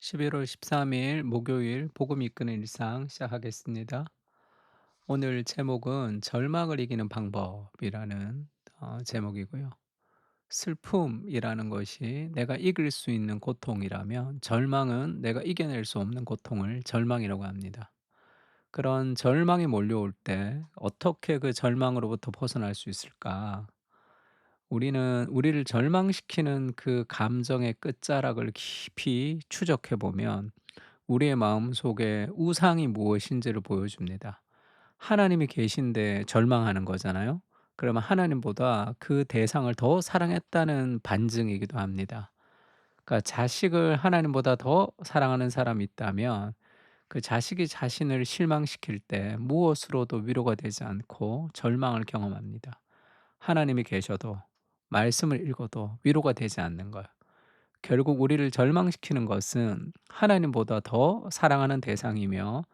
11월 13일 목요일 복음 이끄는 일상 시작하겠습니다. 오늘 제목은 절망을 이기는 방법이라는 제목이고요. 슬픔이라는 것이 내가 이길 수 있는 고통이라면 절망은 내가 이겨낼 수 없는 고통을 절망이라고 합니다. 그런 절망이 몰려올 때 어떻게 그 절망으로부터 벗어날 수 있을까? 우리를 절망시키는 그 감정의 끝자락을 깊이 추적해 보면 우리의 마음속에 우상이 무엇인지를 보여줍니다. 하나님이 계신데 절망하는 거잖아요. 그러면 하나님보다 그 대상을 더 사랑했다는 반증이기도 합니다. 그러니까 자식을 하나님보다 더 사랑하는 사람이 있다면 그 자식이 자신을 실망시킬 때 무엇으로도 위로가 되지 않고 절망을 경험합니다. 하나님이 계셔도 말씀을 읽어도 위로가 되지 않는 거예요. 결국 우리를 절망시키는 것은 하나님보다 더 사랑하는 대상이며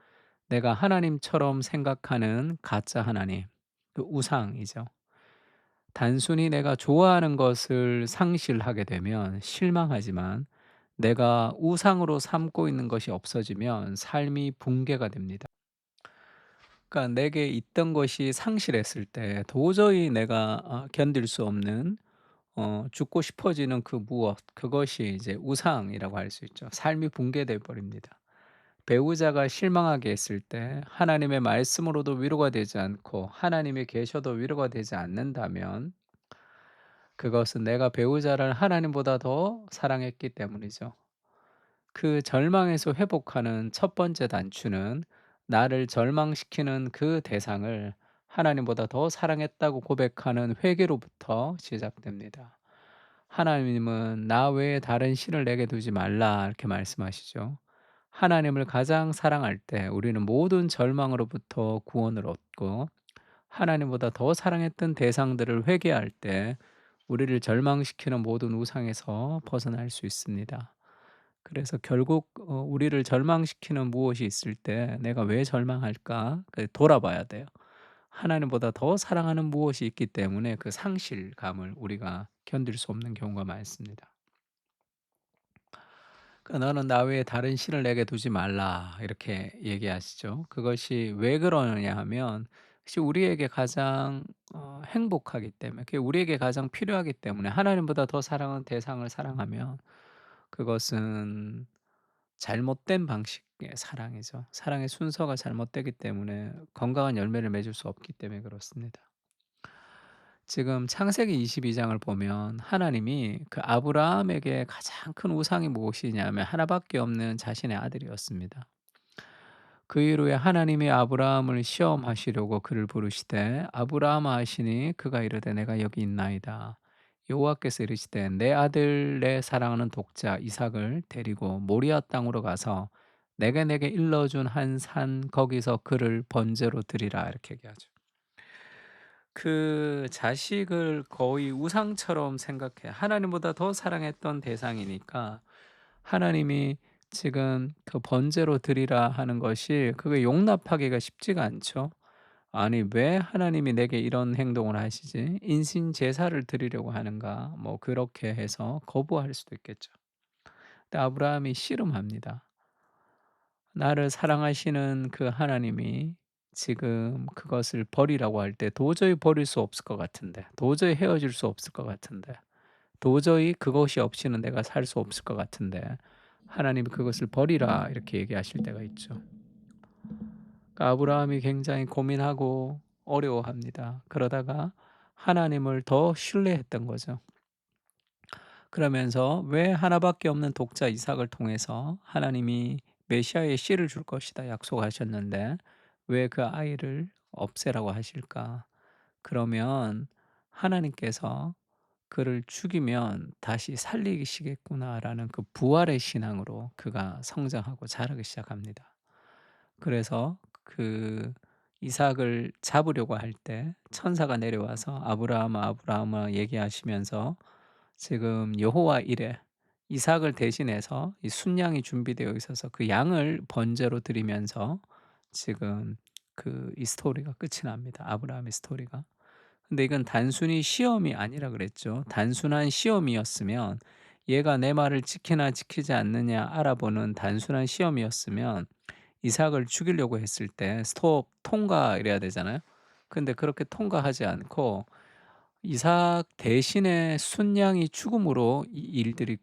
내가 하나님처럼 생각하는 가짜 하나님, 그 우상이죠. 단순히 내가 좋아하는 것을 상실하게 되면 실망하지만 내가 우상으로 삼고 있는 것이 없어지면 삶이 붕괴가 됩니다. 그러니까 내게 있던 것이 상실했을 때 도저히 내가 견딜 수 없는 죽고 싶어지는 그 무엇, 그것이 이제 우상이라고 할 수 있죠. 삶이 붕괴돼 버립니다. 배우자가 실망하게 했을 때 하나님의 말씀으로도 위로가 되지 않고 하나님이 계셔도 위로가 되지 않는다면 그것은 내가 배우자를 하나님보다 더 사랑했기 때문이죠. 그 절망에서 회복하는 첫 번째 단추는 나를 절망시키는 그 대상을 하나님보다 더 사랑했다고 고백하는 회개로부터 시작됩니다. 하나님은 "나 외에 다른 신을 내게 두지 말라." 이렇게 말씀하시죠. 하나님을 가장 사랑할 때 우리는 모든 절망으로부터 구원을 얻고 하나님보다 더 사랑했던 대상들을 회개할 때 우리를 절망시키는 모든 우상에서 벗어날 수 있습니다. 그래서 결국 우리를 절망시키는 무엇이 있을 때 '내가 왜 절망할까?' 돌아봐야 돼요. 하나님보다 더 사랑하는 무엇이 있기 때문에 그 상실감을 우리가 견딜 수 없는 경우가 많습니다. "너는 나 외에 다른 신을 내게 두지 말라." 이렇게 얘기하시죠. 그것이 왜 그러느냐 하면 그것이 우리에게 가장 행복하기 때문에, 그게 우리에게 가장 필요하기 때문에. 하나님보다 더 사랑하는 대상을 사랑하면 그것은 잘못된 방식의 사랑이죠. 사랑의 순서가 잘못되기 때문에 건강한 열매를 맺을 수 없기 때문에 그렇습니다. 지금 창세기 22장을 보면 하나님이 그 아브라함에게 가장 큰 우상이 무엇이냐면 하나밖에 없는 자신의 아들이었습니다. 그 이후에 하나님이 아브라함을 시험하시려고 그를 부르시되 아브라함아 하시니 그가 이르되 내가 여기 있나이다. 여호와께서 이르시되 내 아들 내 사랑하는 독자 이삭을 데리고 모리아 땅으로 가서 내게 일러준 한 산 거기서 그를 번제로 드리라 이렇게 얘기하죠. 그 자식을 거의 우상처럼 생각해 하나님보다 더 사랑했던 대상이니까 하나님이 지금 그 번제로 드리라 하는 것이 그게 용납하기가 쉽지가 않죠. 아니 왜 하나님이 내게 이런 행동을 하시지? 인신 제사를 드리려고 하는가? 뭐 그렇게 해서 거부할 수도 있겠죠. 근데 아브라함이 씨름합니다. 나를 사랑하시는 그 하나님이 지금 그것을 버리라고 할 때 도저히 버릴 수 없을 것 같은데, 도저히 헤어질 수 없을 것 같은데, 도저히 그것이 없이는 내가 살 수 없을 것 같은데 하나님이 "그것을 버리라." 이렇게 얘기하실 때가 있죠. 그러니까 아브라함이 굉장히 고민하고 어려워합니다. 그러다가 하나님을 더 신뢰했던 거죠. 그러면서 왜 하나밖에 없는 독자 이삭을 통해서 하나님이 메시아의 씨를 줄 것이다 약속하셨는데 왜 그 아이를 없애라고 하실까? 그러면 하나님께서 그를 죽이면 다시 살리시겠구나라는 그 부활의 신앙으로 그가 성장하고 자라기 시작합니다. 그래서 그 이삭을 잡으려고 할 때 천사가 내려와서 "아브라함아, 아브라함아." 얘기하시면서 지금 여호와 이레 이삭을 대신해서 이 순양이 준비되어 있어서 그 양을 번제로 드리면서 지금 이 스토리가 끝이 납니다. 아브라함의 스토리가. 근데 이건 단순히 시험이 아니라 그랬죠. 단순한 시험이었으면 얘가 내 말을 지키나 지키지 않느냐 알아보는 단순한 시험이었으면 이삭을 죽이려고 했을 때 스톱 통과 이래야 되잖아요. 근데 그렇게 통과하지 않고 이삭 대신에 순양이 죽음으로 이 일들이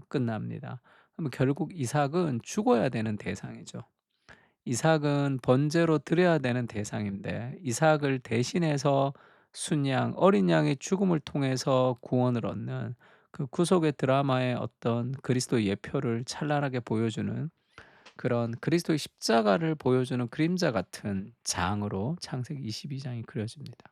끝납니다. 그러면 결국 이삭은 죽어야 되는 대상이죠. 이삭은 번제로 드려야 되는 대상인데 이삭을 대신해서 순양 어린 양의 죽음을 통해서 구원을 얻는 그 구속의 드라마의 어떤 그리스도의 예표를 찬란하게 보여주는 그런 그리스도의 십자가를 보여주는 그림자 같은 장으로 창세기 22 장이 그려집니다.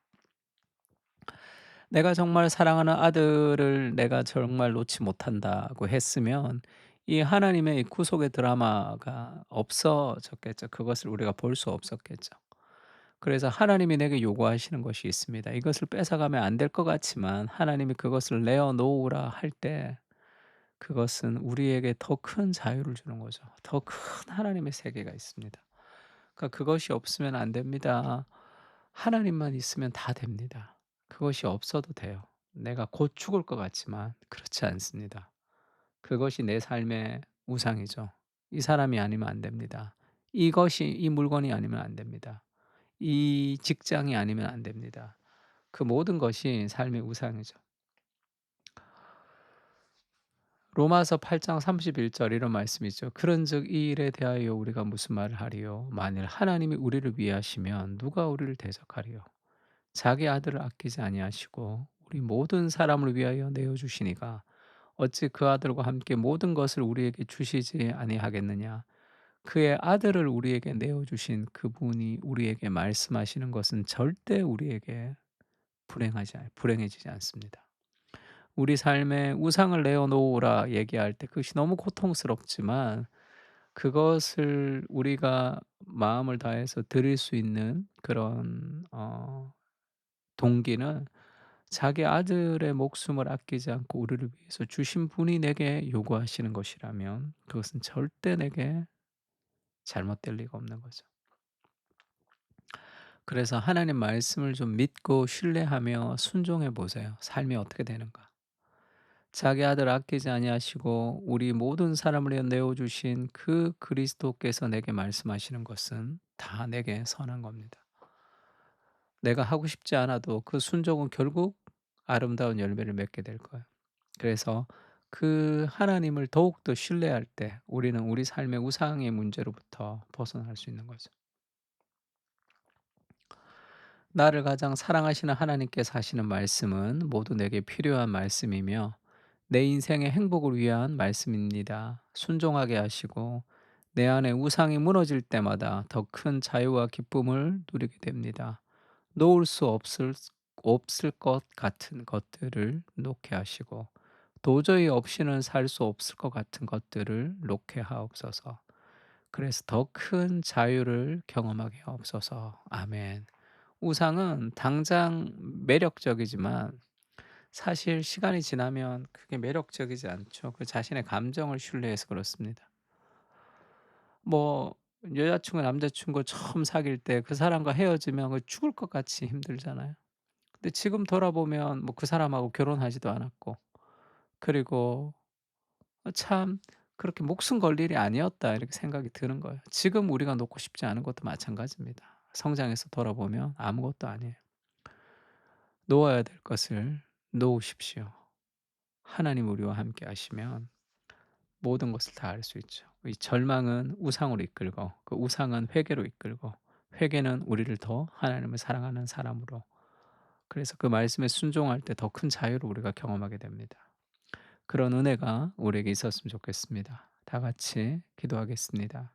내가 정말 사랑하는 아들을 내가 정말 놓지 못한다고 했으면 이 하나님의 이 구속의 드라마가 없어졌겠죠. 그것을 우리가 볼 수 없었겠죠. 그래서 하나님이 내게 요구하시는 것이 있습니다. 이것을 뺏어가면 안 될 것 같지만 하나님이 그것을 내어 놓으라 할 때 그것은 우리에게 더 큰 자유를 주는 거죠. 더 큰 하나님의 세계가 있습니다. 그러니까 그것이 없으면 안 됩니다. 하나님만 있으면 다 됩니다. 그것이 없어도 돼요. 내가 곧 죽을 것 같지만 그렇지 않습니다. 그것이 내 삶의 우상이죠. 이 사람이 아니면 안 됩니다. 이것이 이 물건이 아니면 안 됩니다. 이 직장이 아니면 안 됩니다. 그 모든 것이 삶의 우상이죠. 로마서 8장 31절 이런 말씀이 있죠. 그런즉 이 일에 대하여 우리가 무슨 말을 하리요? 만일 하나님이 우리를 위하시면 누가 우리를 대적하리요? 자기 아들을 아끼지 아니하시고 우리 모든 사람을 위하여 내어 주시니가 어찌 그 아들과 함께 모든 것을 우리에게 주시지 아니하겠느냐? 그의 아들을 우리에게 내어 주신 그분이 우리에게 말씀하시는 것은 절대 우리에게 불행해지지 않습니다. 우리 삶에 우상을 내어 놓으라 얘기할 때 그것이 너무 고통스럽지만 그것을 우리가 마음을 다해서 드릴 수 있는 그런 동기는 자기 아들의 목숨을 아끼지 않고 우리를 위해서 주신 분이 내게 요구하시는 것이라면 그것은 절대 내게 잘못될 리가 없는 거죠. 그래서 하나님 말씀을 좀 믿고 신뢰하며 순종해 보세요. 삶이 어떻게 되는가. 자기 아들 아끼지 아니하시고 우리 모든 사람을 위해 내어 주신 그 그리스도께서 내게 말씀하시는 것은 다 내게 선한 겁니다. 내가 하고 싶지 않아도 그 순종은 결국 아름다운 열매를 맺게 될 거예요. 그래서 그 하나님을 더욱더 신뢰할 때 우리는 우리 삶의 우상의 문제로부터 벗어날 수 있는 거죠. 나를 가장 사랑하시는 하나님께서 하시는 말씀은 모두 내게 필요한 말씀이며 내 인생의 행복을 위한 말씀입니다. 순종하게 하시고 내 안에 우상이 무너질 때마다 더 큰 자유와 기쁨을 누리게 됩니다. 놓을 수 없을 것 같은 것들을 놓게 하시고 도저히 없이는 살 수 없을 것 같은 것들을 놓게 하옵소서. 그래서 더 큰 자유를 경험하게 하옵소서. 아멘. 우상은 당장 매력적이지만 사실 시간이 지나면 그게 매력적이지 않죠. 그 자신의 감정을 신뢰해서 그렇습니다. 뭐 여자친구, 남자친구 처음 사귈 때 그 사람과 헤어지면 그 죽을 것 같이 힘들잖아요. 근데 지금 돌아보면 뭐 그 사람하고 결혼하지도 않았고 그리고 참 '그렇게 목숨 걸 일이 아니었다.' 이렇게 생각이 드는 거예요. 지금 우리가 놓고 싶지 않은 것도 마찬가지입니다. 성장해서 돌아보면 아무것도 아니에요. 놓아야 될 것을 놓으십시오. 하나님 우리와 함께 하시면 모든 것을 다 알 수 있죠. 이 절망은 우상으로 이끌고 그 우상은 회개로 이끌고 회개는 우리를 더 하나님을 사랑하는 사람으로 그래서 그 말씀에 순종할 때 더 큰 자유를 우리가 경험하게 됩니다. 그런 은혜가 우리에게 있었으면 좋겠습니다. 다 같이 기도하겠습니다.